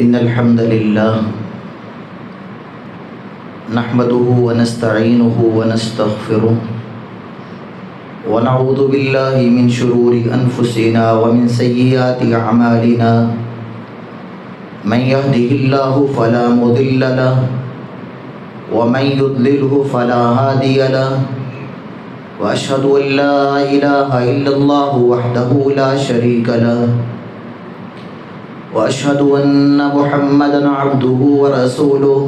إن الحمد لله نحمده ونستعينه ونستغفره ونعوذ بالله من شرور أنفسنا ومن سيئات أعمالنا من يهده الله فلا مضل له ومن يضلله فلا هادي له وأشهد أن لا إله إلا الله وحده لا شريك له وأشهد أن محمدًا عبده ورسوله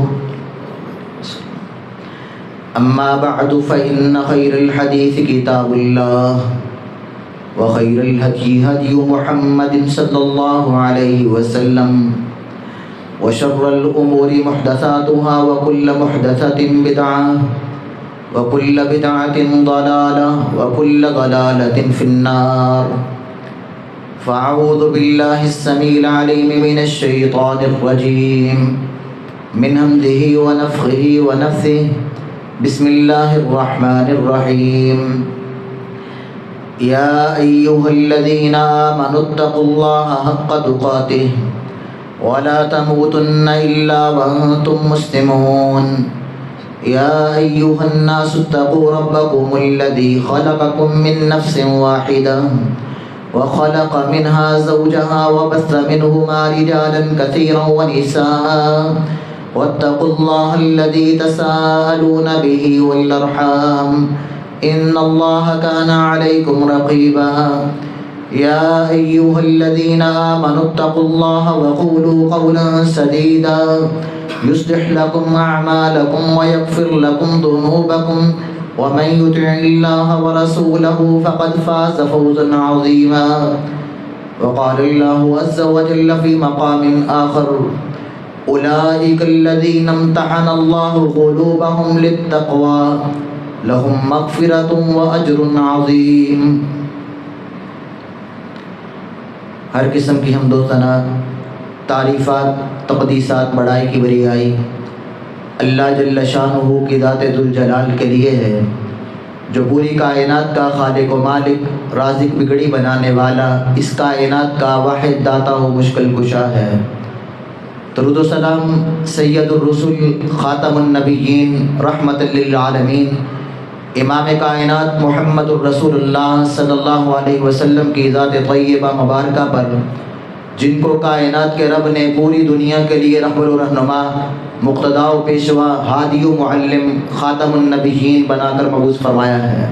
أما بعد فإن خير الحديث كتاب الله وخير الهدي هدي محمد صلى الله عليه وسلم وشر الأمور محدثاتها وكل محدثة بدعة وكل بدعة ضلالة وكل ضلالة في النار فأعوذ بالله السميع العليم من الشيطان الرجيم من همزه ونفخه ونفثه بسم الله الرحمن الرحيم يا أيها الذين آمنوا اتقوا الله حق تقاته ولا تموتن إلا وأنتم مسلمون يا أيها الناس اتقوا ربكم الذي خلقكم من نفس واحدة وخلق منها زوجها وبث منهما رجالا كثيرا ونساء واتقوا الله الذي تساءلون به والأرحام إن الله كان عليكم رقيبا يا أيها الذين آمنوا اتقوا الله وقولوا قولا سديدا يصلح لكم أعمالكم ويغفر لكم ذنوبكم ومن يطع الله ورسوله فقد فاز فوزا عظيما وقال الله عز وجل في مقام آخر أولئك الذين امتحن الله قلوبهم للتقوى لهم مغفرة وأجر عظيم۔ ہر قسم کی حمد و ثنا، تعریفات، تقدیسات، بڑائی کی بریائی اللہ جل شانہ کی ذات ذوالجلال کے لیے ہے، جو پوری کائنات کا خالق و مالک، رازق بگڑی بنانے والا، اس کائنات کا واحد داتا و مشکل کشا ہے۔ درود و سلام سید الرسل، خاتم النبیین، رحمت للعالمین، امام کائنات محمد الرسول اللہ صلی اللہ علیہ وسلم کی ذات طیبہ مبارکہ پر، جن کو کائنات کے رب نے پوری دنیا کے لیے رہبر و رہنما، مقتدا و پیشوا، ہادی و معلم، خاتم النبیین بنا کر مبعوث فرمایا ہے۔